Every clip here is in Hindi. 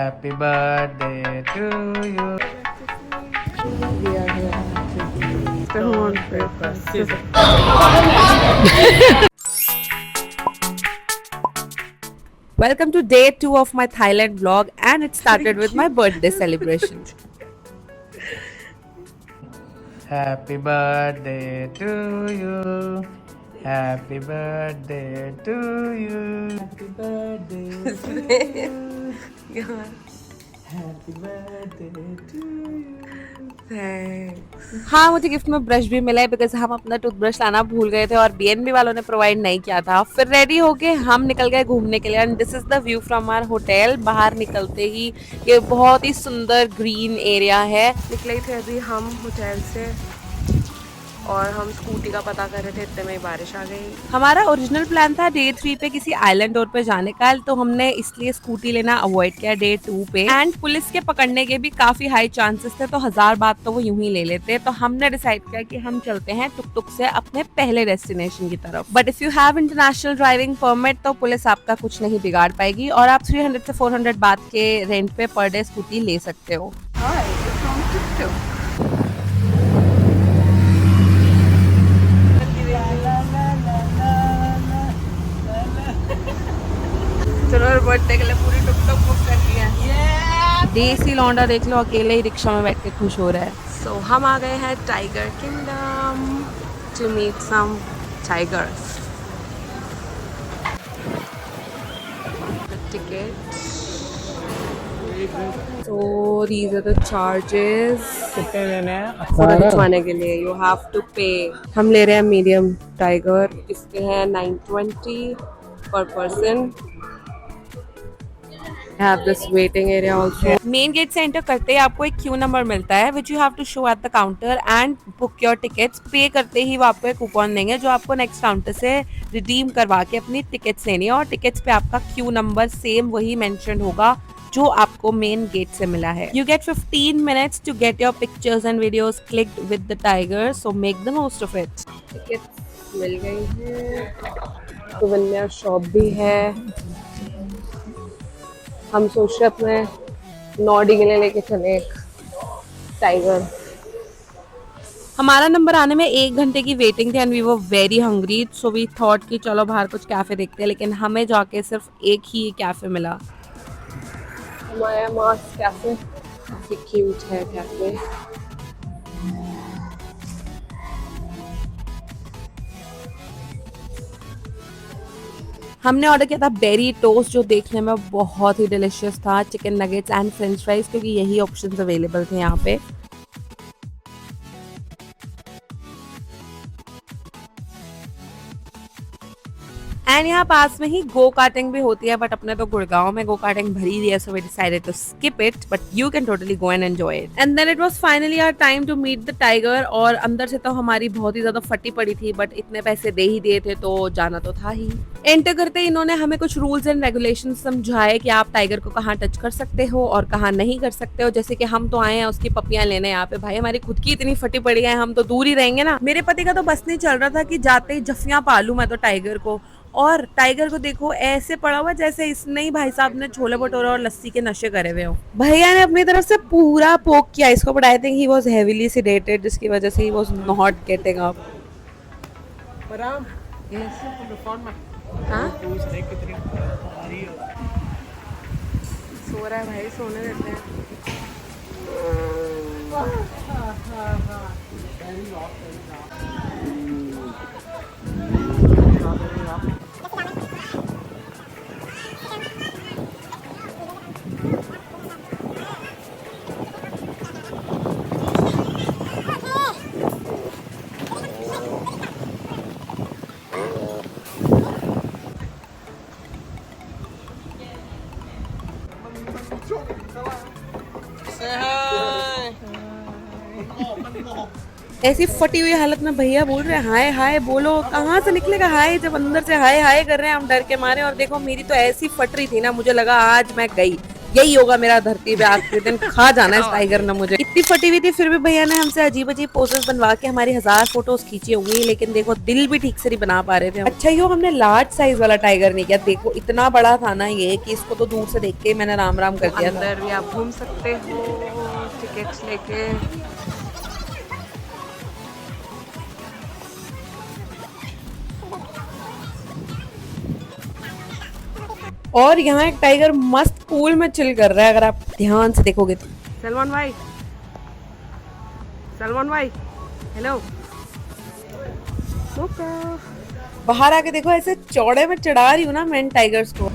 Happy birthday to you. We are here to the horn Welcome to day 2 of my Thailand vlog, and it started with my birthday celebration. Happy birthday to you. Happy birthday to you. Happy birthday to you. Happy birthday to you. हाँ, मुझे गिफ्ट में ब्रश भी मिला है बिकॉज हम अपना टूथब्रश लाना भूल गए थे और बीएनबी वालों ने प्रोवाइड नहीं किया था। फिर रेडी होके हम निकल गए घूमने के लिए and this is the view from our hotel. बाहर निकलते ही ये बहुत ही सुंदर ग्रीन एरिया है। निकले थे अभी हम होटल से और हम स्कूटी का पता कर रहे थे, इतने में बारिश आ गई। हमारा ओरिजिनल प्लान था डे 3 पे किसी आइलैंड टूर पे जाने का, तो हमने इसलिए स्कूटी लेना अवॉइड किया डे 2 पे। एंड पुलिस के पकड़ने के भी काफी हाई चांसेस थे, तो 1000 बात तो वो यूं ही ले लेते। तो हमने डिसाइड किया कि हम चलते हैं टुक टुक से अपने पहले डेस्टिनेशन की तरफ। But if you have international driving permit तो पुलिस आपका कुछ नहीं बिगाड़ पाएगी और आप 300 से 400 बात के रेंट पे पर डे स्कूटी ले सकते हो। चलो बर्थडे के लिए पूरी टुक टुक बुक कर ली है। देसी लौंडा देख लो, अकेले ही रिक्शा में बैठ के खुश हो रहा है। सो हम आ गए हैं tiger kingdom to meet some tigers. Ticket. So these are the charges। कितने लेने हैं? फोटो खिंचवाने के लिए यू हैव टू पे। हम ले रहे हैं मीडियम टाइगर, इसके हैं 920 पर person. have this waiting area also। Main gate से एंटर करते ही आपको एक क्यू नंबर मिलता है which you have to show at the counter and book your tickets. Pay करते ही वो आपको एक कूपन देंगे जो आपको नेक्स्ट काउंटर से रिडीम करवा के अपनी टिकट्स लेनी है और टिकट्स पे आपका क्यू नंबर सेम वही मेंशन होगा जो आपको मेन गेट से मिला है। You get 15 minutes to get your pictures and videos clicked with the tiger, so make the most of it. Tickets मिल गई है, सुवेनियर शॉप भी है। हम सोच रहे अपने नॉडी के लिए लेके चले एक टाइगर। हमारा नंबर आने में 1 घंटे की वेटिंग थी and we were very hungry, so we thought कि चलो बाहर कुछ कैफे देखते हैं, लेकिन हमें जाके सिर्फ एक ही कैफे मिला। हमारा मास कैफे काफी क्यूट है कैफे। हमने ऑर्डर किया था बेरी टोस्ट जो देखने में बहुत ही डिलिशियस था, chicken nuggets and French fries क्योंकि यही ऑप्शंस अवेलेबल थे यहाँ पे। एंड यहाँ पास में ही गो कार्टिंग भी होती है, बट अपने तो गुड़गांव में गो कार्टिंग भरी हुई है, so we decided to skip it, but you can totally go and enjoy it. And then it was finally our time to meet the tiger. और अंदर से तो हमारी बहुत ही ज्यादा फटी पड़ी थी, बट इतने पैसे दे ही दिए थे तो जाना तो था ही। एंटर करते ही इन्होंने हमें कुछ रूल्स एंड रेगुलेशन समझाए कि आप टाइगर को कहाँ टच कर सकते हो और कहाँ नहीं कर सकते हो। जैसे कि हम तो आए हैं उसकी पपियां लेने यहाँ पे, भाई हमारी खुद की इतनी फटी पड़ी है, हम तो दूर ही रहेंगे ना। मेरे पति का तो बस नहीं चल रहा था कि जाते ही जफियां पालू मैं तो टाइगर को, और टाइगर को देखो ऐसे पड़ा हुआ जैसे इसने ही भाई साहब ने छोले भटूरे और लस्सी के नशे करे हुए हो। भैया ने अपनी तरफ से पूरा पोक किया इसको, but I think he was heavily sedated जिसकी वजह से he was not getting up. Param. Yes The phone में. हां Who's like कितनी आ रही है? सो रहा है भाई, सोने देते हैं। ऐसी फटी हुई हालत में भैया बोल रहे हैं हाय हाय, बोलो कहाँ से निकलेगा हाय जब अंदर से हाय हाय कर रहे हैं हम डर के मारे। और देखो मेरी तो ऐसी फट रही थी ना, मुझे लगा आज मैं गई। यही होगा मेरा धरती पे आखिरी दिन, खा जाना इस टाइगर ने मुझे। इतनी फटी हुई थी फिर भी भैया ने हमसे अजीब अजीब पोजेस बनवा के हमारी 1000 फोटोज खींची होंगी, लेकिन देखो दिल भी ठीक से नहीं बना पा रहे थे हम। अच्छा ही हो हमने लार्ज साइज वाला टाइगर नहीं किया, देखो इतना बड़ा था ना ये कि इसको तो दूर से देख के मैंने राम राम कर दिया। अंदर भी आप घूम सकते हो टिकट्स लेके। और यहाँ एक टाइगर मस्त पूल में चिल कर रहा है अगर आप ध्यान से देखोगे तो। सलमान भाई, सलमान भाई, हेलो। बाहर आके देखो ऐसे चौड़े में चढ़ा रही हूँ ना मैं टाइगर्स को।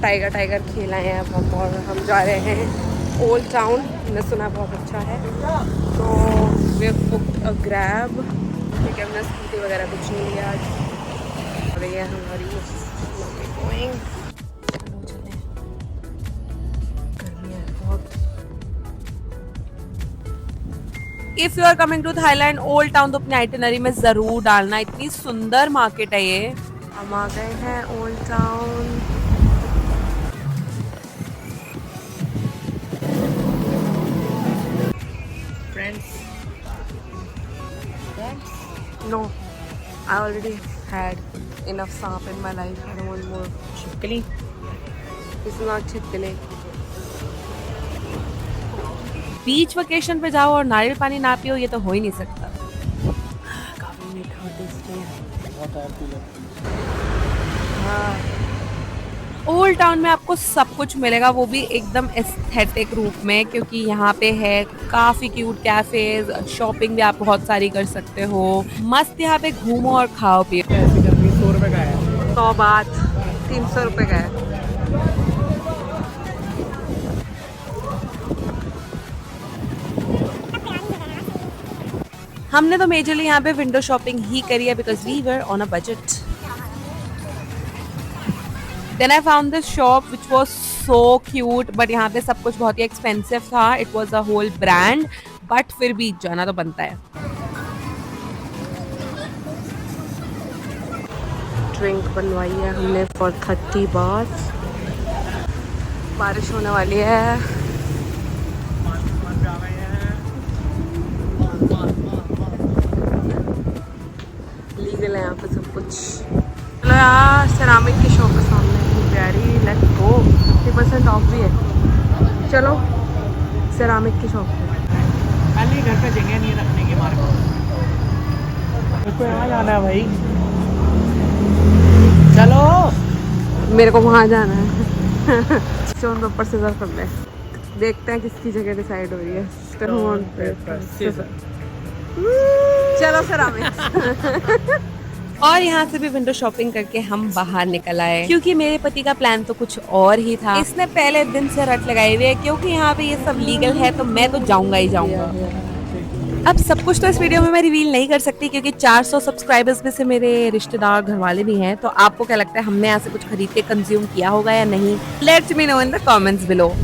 टाइगर टाइगर खेला है अब हम, और हम जा रहे हैं ओल्ड टाउन। मैंने सुना बहुत अच्छा है, तो we have booked a Grab. ठीक है, हमने स्कूटी वगैरह कुछ नहीं लिया आज। और ये हमारी going. If you are coming to Thailand old town तो अपनी आइटिनरी में जरूर डालना, इतनी सुंदर मार्केट है ये। हम आ गए हैं old town. Friends, no, I already had enough saanp in my life. I don't want more. छिपकली, दिस इज नॉट छिपकली। बीच वेकेशन पे जाओ और नारियल पानी ना पियो, ये तो हो ही नहीं सकता। काफी मीठा और टेस्टी है। हाँ, ओल्ड टाउन में आपको सब कुछ मिलेगा, वो भी एकदम एस्थेटिक रूप में, क्योंकि यहाँ पे है काफी क्यूट कैफेज। शॉपिंग भी आप बहुत सारी कर सकते हो। मस्त यहाँ पे घूमो और खाओ पियो। 100 रुपए का है। 100 बात 300 रुपए का है। हमने तो मेजरली यहाँ पे विंडो शॉपिंग ही करी है because we were on a budget. Then I found this shop which was so cute, but यहाँ पे सब कुछ बहुत ही एक्सपेंसिव था। It was a whole brand, but फिर भी जाना तो बनता है। ड्रिंक बनवाई है हमने फॉर 30 बात। बारिश होने वाली है। लीगल है यहाँ पे सब कुछ। चलो यार, सेरामिक की शॉप है सामने, प्यारी। Let's go. 50% ऑफ भी है। चलो सेरामिक की शॉप पे। खाली घर पे जगह नहीं रखने की मार्केट। यहाँ जाना है भाई, चलो। मेरे को वहाँ जाना है। स्टोन पेपर सीजर कर ले, देखते हैं किसकी जगह डिसाइड हो रही है। स्टोन पेपर चलो सेरामिक। और यहाँ से भी विंडो शॉपिंग करके हम बाहर निकल आए, क्योंकि मेरे पति का प्लान तो कुछ और ही था। इसने पहले दिन से रट लगाई हुई है, क्योंकि यहाँ पे ये सब लीगल है तो मैं तो जाऊंगा ही जाऊंगा। अब सब कुछ तो इस वीडियो में मैं रिवील नहीं कर सकती, क्योंकि 400 सब्सक्राइबर्स में से मेरे रिश्तेदार घर वाले भी हैं। तो आपको क्या लगता है, हमने यहाँ से कुछ खरीद के कंज्यूम किया होगा या नहीं? Let's me know in the comments below.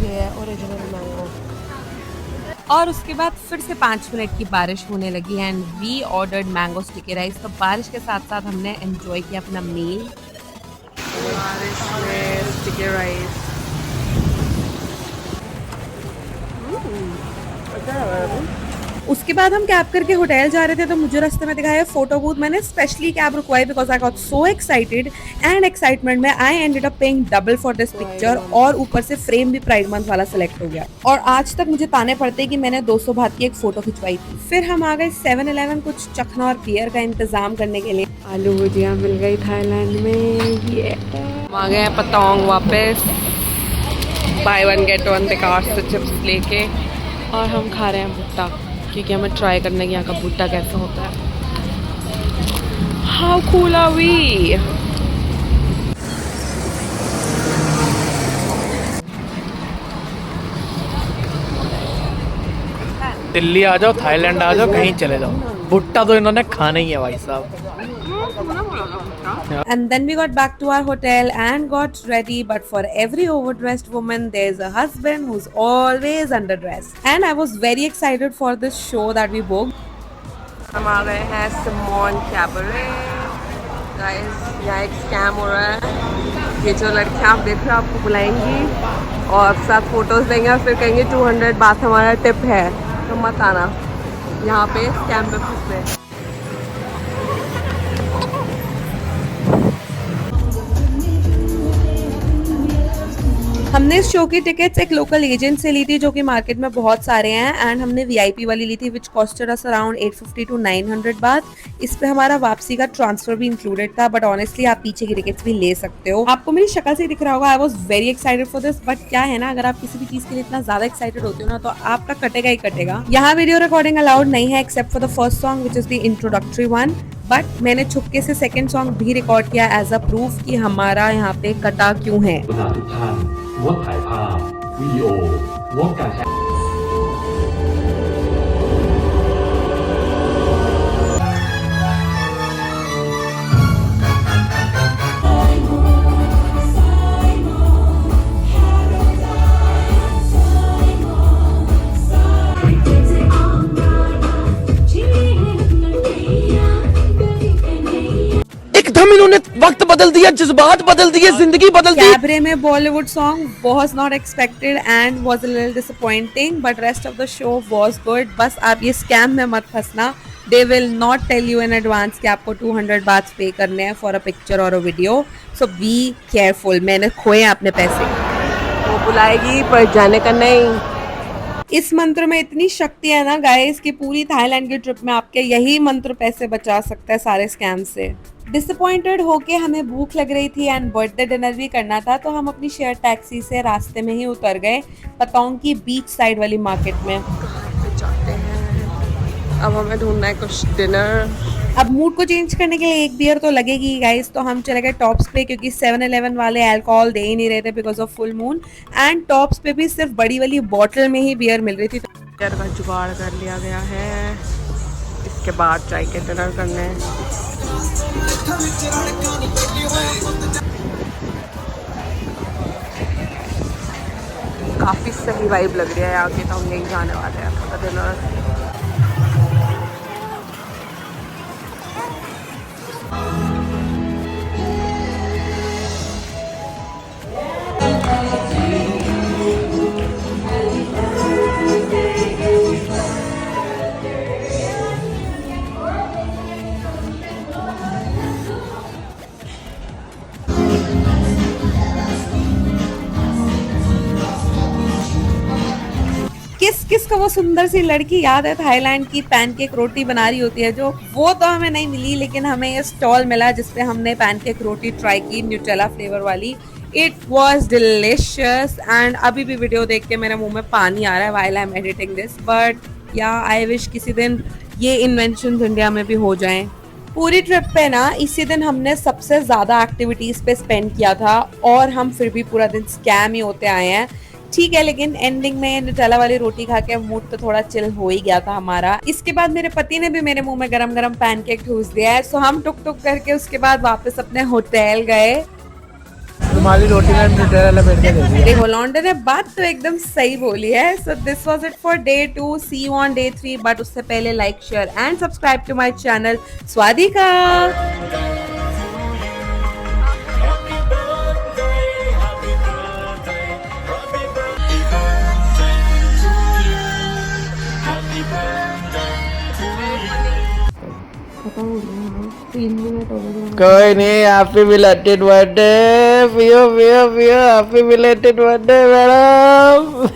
और उसके बाद फिर से 5 मिनट की बारिश होने लगी and we ordered mango sticky rice. तो बारिश के साथ साथ हमने एंजॉय किया अपना मील। बारिश में स्टिकी राइस। उसके बाद हम कैब करके होटल जा रहे थे, तो मुझे रास्ते में दिखाया फोटो बूथ। मैंने स्पेशली कैब रुकवाई because I got so excited, and excitement में I ended up paying double for this picture. और ऊपर से फ्रेम भी प्राइड मंथ वाला सिलेक्ट हो गया। और आज तक मुझे ताने पड़ते कि मैंने 200 बात की एक फोटो खिंचवाई थी। फिर हम आ गए 7-Eleven कुछ चखना और बियर का इंतजाम करने के लिए। आलू भुजिया मिल गई थाईलैंड में। ये आ गए पतंग वापस, बाय 1 गेट 1 बेकार से चिप्स लेके। और हम खा रहे हैं भुट्टा, क्योंकि हमें ट्राई करने की यहाँ का भुट्टा कैसा होता है। How cool are we. Delhi आ जाओ, थाईलैंड आ जाओ, कहीं चले जाओ, भुट्टा तो इन्होंने खाना ही है भाई साहब। And then we got back to our hotel and got ready, but for every overdressed woman there's a husband who's always underdressed. And I was very excited for this show that we booked. हम आ गए हैं सिमोन कैबरे। गाइस, यहाँ एक स्कैम हो रहा है। ये जो लड़कियाँ आप देख रहे हो आपको बुलाएंगी और साथ फोटोज देंगे और फिर कहेंगे 200 बात हमारा टिप है, तो मत आना यहाँ पे स्कैम पे फंसते। हमने इस शो की टिकट्स एक लोकल एजेंट से ली थी जो कि मार्केट में बहुत सारे हैं एंड हमने वीआईपी वाली ली थी विच कॉस्टेड अस अराउंड 850 to 900 बात। इस पे हमारा वापसी का ट्रांसफर भी इंक्लूडेड था, बट ऑनेस्टली आप पीछे की टिकट्स भी ले सकते हो। आपको मेरी शक्ल से दिख रहा होगा I was very excited for this, but क्या है ना, अगर आप किसी भी चीज के लिए इतना ज्यादा एक्साइटेड होते हो ना तो आपका कटेगा ही कटेगा। यहाँ वीडियो रिकॉर्डिंग अलाउड नहीं है except for the first song which is the introductory one, but मैंने छुपके से सेकंड सॉन्ग भी रिकॉर्ड किया एज अ प्रूफ कि हमारा यहाँ पे कटा क्यों है। ทุกท่านงดถ่ายภาพวิดีโองดการใช้ एकदम इन्होंने वक्त बदल दिया, जज्बात बदल दिए, जिंदगी बदल दी। कैबरे में Bollywood song was not expected and was a little disappointing, but rest of the show was good। बस आप ये स्कैम में मत फंसना, they will not tell you in advance कि आपको 200 बात पे करने हैं for a picture or a video, so be careful। मैंने खोए अपने पैसे। वो बुलाएगी पर जाने का नहीं। इस मंत्र में इतनी शक्ति है ना गाइस कि पूरी थाईलैंड की ट्रिप में आपके यही मंत्र पैसे बचा सकता है सारे स्कैम से। डिसअपॉइंटेड होके हमें भूख लग रही थी एंड बर्थडे डिनर भी करना था, तो हम अपनी शेयर टैक्सी से रास्ते में ही उतर गए पतोंग की बीच साइड वाली मार्केट में। जाते हैं अब हमें ढूंढना है कुछ डिनर। अब मूड को चेंज करने के लिए एक बियर तो लगेगी गाइस, तो हम चले गए टॉप्स पे क्योंकि 7-Eleven वाले अल्कोहल दे ही नहीं रहे थे because of full moon, and tops पे भी सिर्फ बड़ी वाली बॉटल में ही बियर मिल रही थी। तो बियर का जुगाड़ कर लिया गया है, इसके बाद जाएंगे डिनर करने। काफी सही वाइब लग रही है यहाँ की, तो हम यहीं जाने वाले हैं डिनर। किसको वो सुंदर सी लड़की याद है थाईलैंड की पैनकेक रोटी बना रही होती है जो, वो तो हमें नहीं मिली, लेकिन हमें ये स्टॉल मिला जिसपे हमने पैनकेक रोटी ट्राई की न्यूटेला फ्लेवर वाली। इट वॉज डिलिशियस एंड अभी भी वीडियो देख के मेरे मुंह में पानी आ रहा है while I am editing this, but या आई विश किसी दिन ये इन्वेंशन इंडिया में भी हो जाएं। पूरी ट्रिप पे ना इसी दिन हमने सबसे ज्यादा एक्टिविटीज पे स्पेंड किया था और हम फिर भी पूरा दिन स्कैम ही होते आए हैं। ठीक है, लेकिन एंडिंग में न्यूटेला वाली रोटी खा के मूड तो थोड़ा चिल हो ही गया था हमारा। इसके बाद मेरे पति ने भी मेरे मुंह में गरम गरम पैनकेक ठूस दिया है, सो हम टुक टुक करके उसके बाद वापस अपने होटल गए। तुम्हारी रोटी में न्यूटेला लपेट के दे दिया। देखो लॉन्डन ने बात तो एकदम सही बोली है। So this was it for day 2, see you on day 3, but उससे पहले like share and subscribe to my channel Swadika. कोई नहीं, हैप्पी बिलेटेड बर्थडे, पियो पियो पियो, हैप्पी बिलेटेड बर्थडे मैडम।